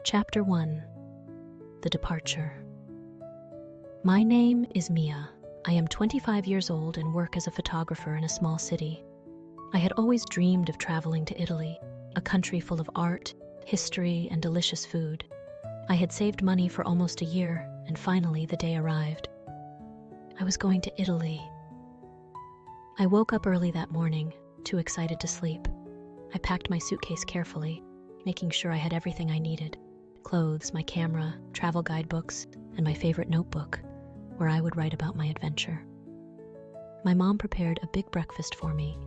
Chapter 1. The Departure. My name is Mia. I am 25 years old and work as a photographer in a small city. I had always dreamed of traveling to Italy, a country full of art, history, and delicious food. I had saved money for almost a year, and finally the day arrived. I was going to Italy. I woke up early that morning, too excited to sleep. I packed my suitcase carefully, making sure I had everything I needed: clothes, my camera, travel guidebooks, and my favorite notebook, where I would write about my adventure. My mom prepared a big breakfast for me,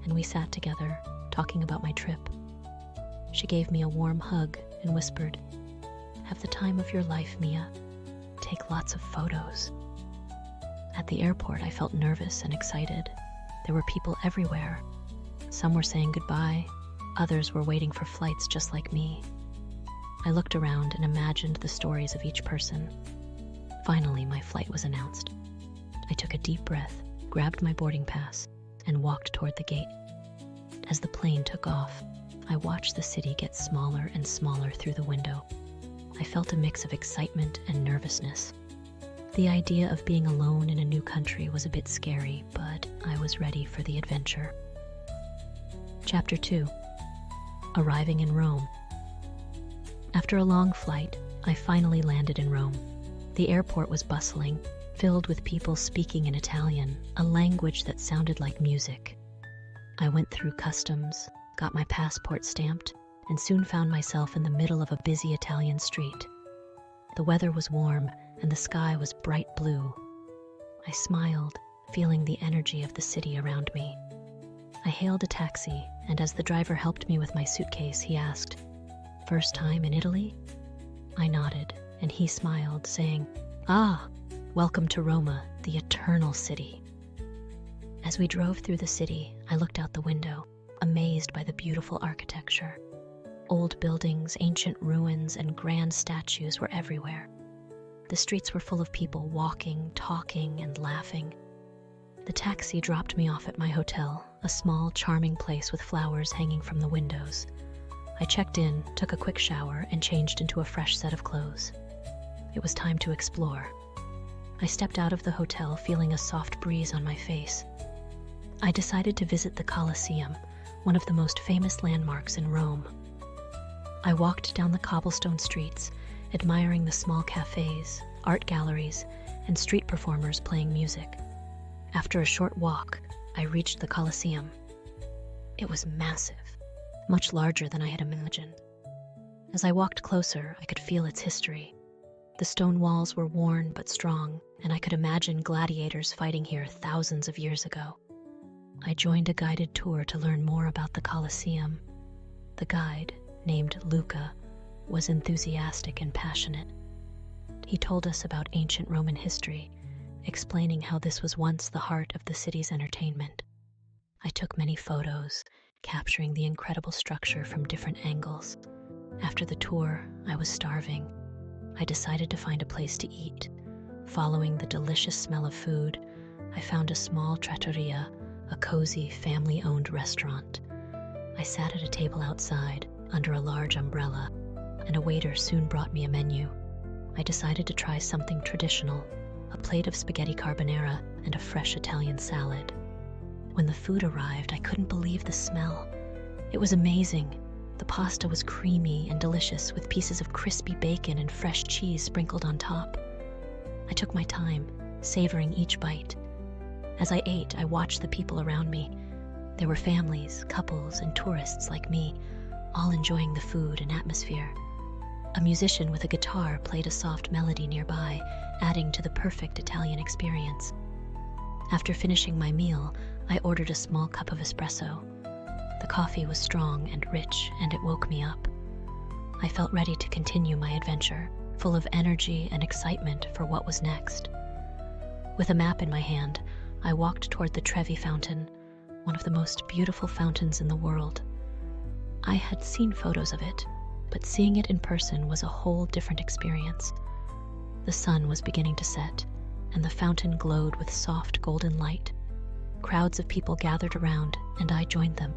and we sat together, talking about my trip. She gave me a warm hug and whispered, "Have the time of your life, Mia. Take lots of photos." At the airport, I felt nervous and excited. There were people everywhere. Some were saying goodbye, others were waiting for flights just like me. I looked around and imagined the stories of each person. Finally, my flight was announced. I took a deep breath, grabbed my boarding pass, and walked toward the gate. As the plane took off, I watched the city get smaller and smaller through the window. I felt a mix of excitement and nervousness. The idea of being alone in a new country was a bit scary, but I was ready for the adventure. Chapter 2. Arriving in Rome. After a long flight, I finally landed in Rome. The airport was bustling, filled with people speaking in Italian, a language that sounded like music. I went through customs, got my passport stamped, and soon found myself in the middle of a busy Italian street. The weather was warm, and the sky was bright blue. I smiled, feeling the energy of the city around me. I hailed a taxi, and as the driver helped me with my suitcase, he asked, "First time in Italy?" I nodded, and he smiled, saying, "Ah, welcome to Roma, the eternal city." As we drove through the city, I looked out the window, amazed by the beautiful architecture. Old buildings, ancient ruins, and grand statues were everywhere. The streets were full of people walking, talking, and laughing. The taxi dropped me off at my hotel, a small, charming place with flowers hanging from the windows. I checked in, took a quick shower, and changed into a fresh set of clothes. It was time to explore. I stepped out of the hotel feeling a soft breeze on my face. I decided to visit the Colosseum, one of the most famous landmarks in Rome. I walked down the cobblestone streets, admiring the small cafes, art galleries, and street performers playing music. After a short walk, I reached the Colosseum. It was massive, much larger than I had imagined. As I walked closer, I could feel its history. The stone walls were worn but strong, and I could imagine gladiators fighting here thousands of years ago. I joined a guided tour to learn more about the Colosseum. The guide, named Luca, was enthusiastic and passionate. He told us about ancient Roman history, explaining how this was once the heart of the city's entertainment. I took many photos, capturing the incredible structure from different angles. After the tour, I was starving. I decided to find a place to eat. Following the delicious smell of food, I found a small trattoria, a cozy, family-owned restaurant. I sat at a table outside, under a large umbrella, and a waiter soon brought me a menu. I decided to try something traditional, a plate of spaghetti carbonara and a fresh Italian salad. When the food arrived, I couldn't believe the smell. It was amazing. The pasta was creamy and delicious, with pieces of crispy bacon and fresh cheese sprinkled on top. I took my time, savoring each bite. As I ate, I watched the people around me. There were families, couples, and tourists like me, all enjoying the food and atmosphere. A musician with a guitar played a soft melody nearby, adding to the perfect Italian experience. After finishing my meal, I ordered a small cup of espresso. The coffee was strong and rich, and it woke me up. I felt ready to continue my adventure, full of energy and excitement for what was next. With a map in my hand, I walked toward the Trevi Fountain, one of the most beautiful fountains in the world. I had seen photos of it, but seeing it in person was a whole different experience. The sun was beginning to set, and the fountain glowed with soft golden light. Crowds of people gathered around, and I joined them.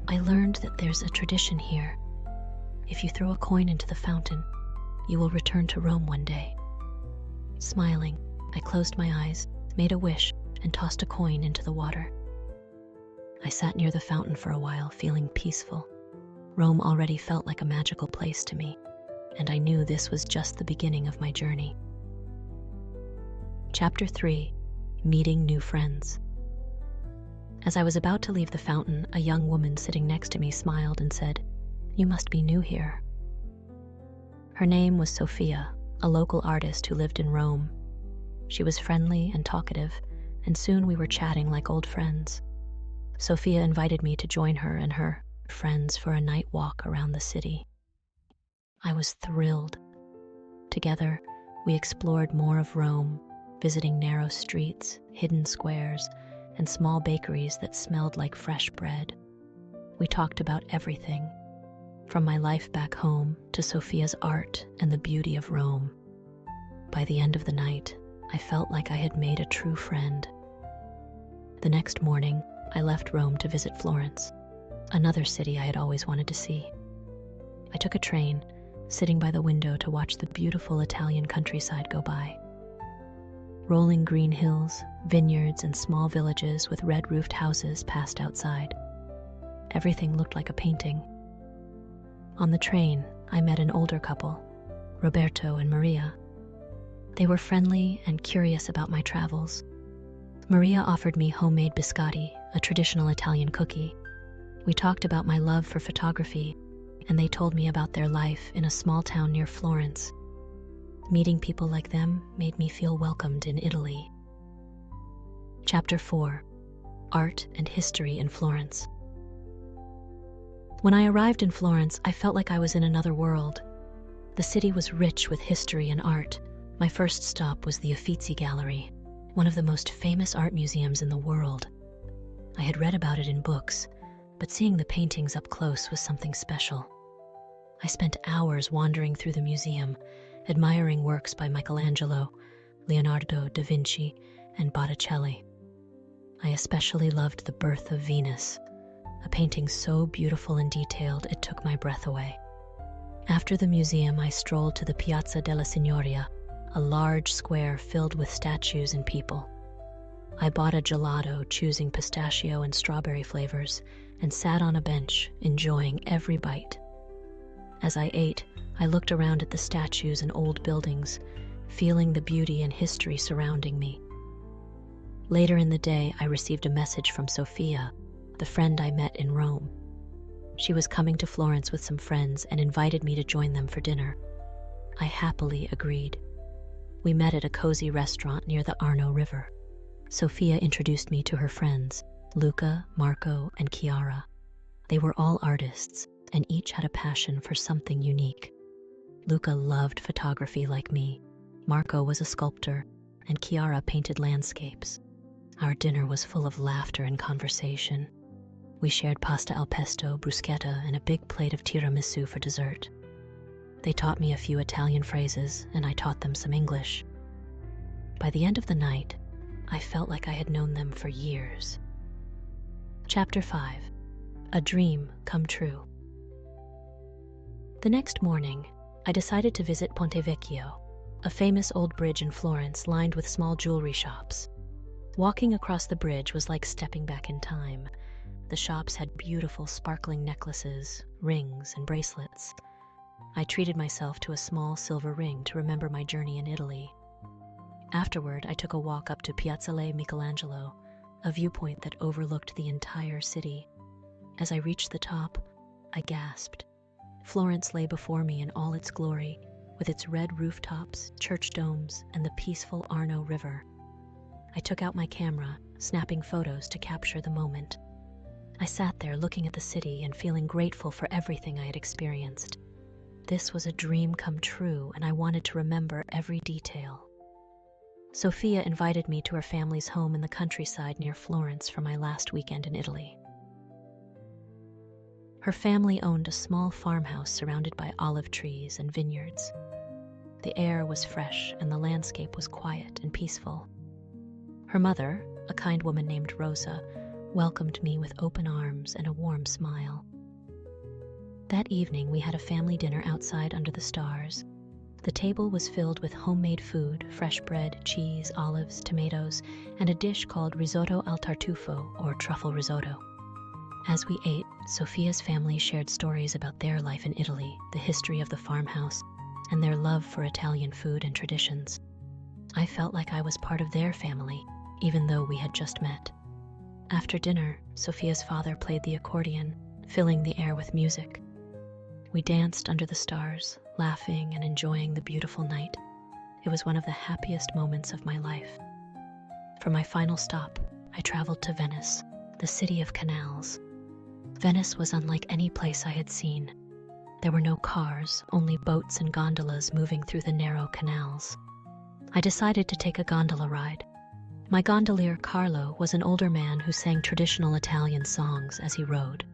I learned that there's a tradition here. "If you throw a coin into the fountain, you will return to Rome one day." Smiling, I closed my eyes, made a wish, and tossed a coin into the water. I sat near the fountain for a while, feeling peaceful. Rome already felt like a magical place to me, and I knew this was just the beginning of my journey. Chapter 3: Meeting New Friends. As I was about to leave the fountain, a young woman sitting next to me smiled and said, "You must be new here." Her name was Sophia, a local artist who lived in Rome. She was friendly and talkative, and soon we were chatting like old friends. Sophia invited me to join her and her friends for a night walk around the city. I was thrilled. Together, we explored more of Rome, visiting narrow streets, hidden squares, and small bakeries that smelled like fresh bread. We talked about everything, from my life back home to Sophia's art and the beauty of Rome. By the end of the night, I felt like I had made a true friend. The next morning, I left Rome to visit Florence, another city I had always wanted to see. I took a train, sitting by the window to watch the beautiful Italian countryside go by. Rolling green hills, vineyards, and small villages with red-roofed houses passed outside. Everything looked like a painting. On the train, I met an older couple, Roberto and Maria. They were friendly and curious about my travels. Maria offered me homemade biscotti, a traditional Italian cookie. We talked about my love for photography, and they told me about their life in a small town near Florence. Meeting people like them made me feel welcomed in Italy. Chapter 4: Art and History in Florence. When I arrived in Florence, I felt like I was in another world. The city was rich with history and art. My first stop was the Uffizi Gallery, one of the most famous art museums in the world. I had read about it in books, but seeing the paintings up close was something special. I spent hours wandering through the museum, admiring works by Michelangelo, Leonardo da Vinci, and Botticelli. I especially loved The Birth of Venus, a painting so beautiful and detailed it took my breath away. After the museum, I strolled to the Piazza della Signoria, a large square filled with statues and people. I bought a gelato, choosing pistachio and strawberry flavors, and sat on a bench, enjoying every bite. As I ate, I looked around at the statues and old buildings, feeling the beauty and history surrounding me. Later in the day, I received a message from Sophia, the friend I met in Rome. She was coming to Florence with some friends and invited me to join them for dinner. I happily agreed. We met at a cozy restaurant near the Arno River. Sophia introduced me to her friends, Luca, Marco, and Chiara. They were all artists, and each had a passion for something unique. Luca loved photography like me. Marco was a sculptor, and Chiara painted landscapes. Our dinner was full of laughter and conversation. We shared pasta al pesto, bruschetta, and a big plate of tiramisu for dessert. They taught me a few Italian phrases, and I taught them some English. By the end of the night, I felt like I had known them for years. Chapter 5: A Dream Come True. The next morning, I decided to visit Ponte Vecchio, a famous old bridge in Florence lined with small jewelry shops. Walking across the bridge was like stepping back in time. The shops had beautiful, sparkling necklaces, rings, and bracelets. I treated myself to a small silver ring to remember my journey in Italy. Afterward, I took a walk up to Piazzale Michelangelo, a viewpoint that overlooked the entire city. As I reached the top, I gasped. Florence lay before me in all its glory, with its red rooftops, church domes, and the peaceful Arno River. I took out my camera, snapping photos to capture the moment. I sat there looking at the city and feeling grateful for everything I had experienced. This was a dream come true, and I wanted to remember every detail. Sophia invited me to her family's home in the countryside near Florence for my last weekend in Italy. Her family owned a small farmhouse surrounded by olive trees and vineyards. The air was fresh and the landscape was quiet and peaceful. Her mother, a kind woman named Rosa, welcomed me with open arms and a warm smile. That evening, we had a family dinner outside under the stars. The table was filled with homemade food, fresh bread, cheese, olives, tomatoes, and a dish called risotto al tartufo, or truffle risotto. As we ate, Sophia's family shared stories about their life in Italy, the history of the farmhouse, and their love for Italian food and traditions. I felt like I was part of their family, even though we had just met. After dinner, Sophia's father played the accordion, filling the air with music. We danced under the stars, laughing and enjoying the beautiful night. It was one of the happiest moments of my life. For my final stop, I traveled to Venice, the city of canals. Venice was unlike any place I had seen. There were no cars, only boats and gondolas moving through the narrow canals. I decided to take a gondola ride. My gondolier, Carlo, was an older man who sang traditional Italian songs as he rode.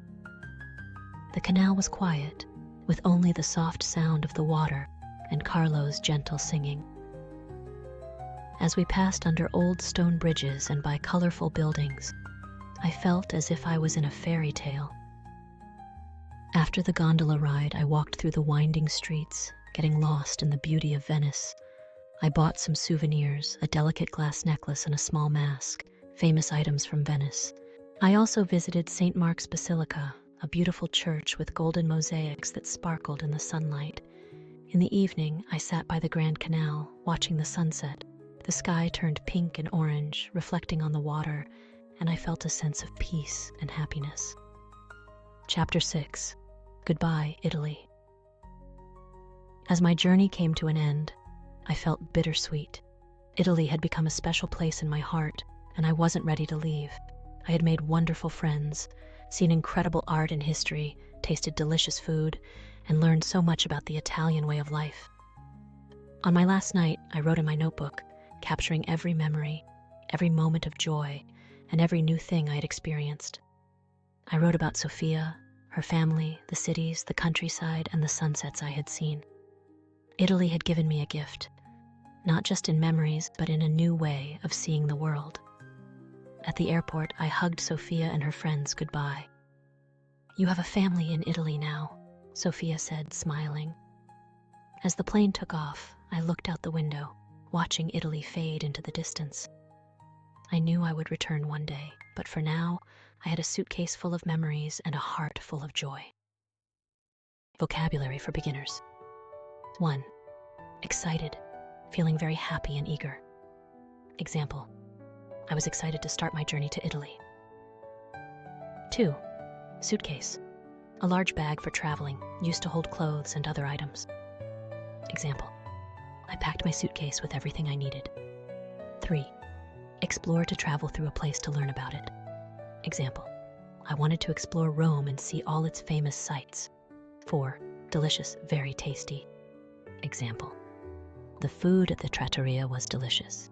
The canal was quiet, with only the soft sound of the water and Carlo's gentle singing. As we passed under old stone bridges and by colorful buildings, I felt as if I was in a fairy tale. After the gondola ride, I walked through the winding streets, getting lost in the beauty of Venice. I bought some souvenirs, a delicate glass necklace and a small mask, famous items from Venice. I also visited St. Mark's Basilica, a beautiful church with golden mosaics that sparkled in the sunlight. In the evening, I sat by the Grand Canal, watching the sunset. The sky turned pink and orange, reflecting on the water, and I felt a sense of peace and happiness. Chapter 6. Goodbye, Italy. As my journey came to an end, I felt bittersweet. Italy had become a special place in my heart, and I wasn't ready to leave. I had made wonderful friends, seen incredible art and history, tasted delicious food, and learned so much about the Italian way of life. On my last night, I wrote in my notebook, capturing every memory, every moment of joy, and every new thing I had experienced. I wrote about Sophia, her family, the cities, the countryside, and the sunsets I had seen. Italy had given me a gift, not just in memories, but in a new way of seeing the world. At the airport, I hugged Sophia and her friends goodbye. "You have a family in Italy now," Sophia said, smiling. As the plane took off, I looked out the window, watching Italy fade into the distance. I knew I would return one day, but for now, I had a suitcase full of memories and a heart full of joy. Vocabulary for beginners. 1. Excited, feeling very happy and eager. Example: I was excited to start my journey to Italy. 2. Suitcase, a large bag for traveling, used to hold clothes and other items. Example: I packed my suitcase with everything I needed. 3. Explore, to travel through a place to learn about it. Example: I wanted to explore Rome and see all its famous sights. 4. Delicious, very tasty. Example: the food at the trattoria was delicious.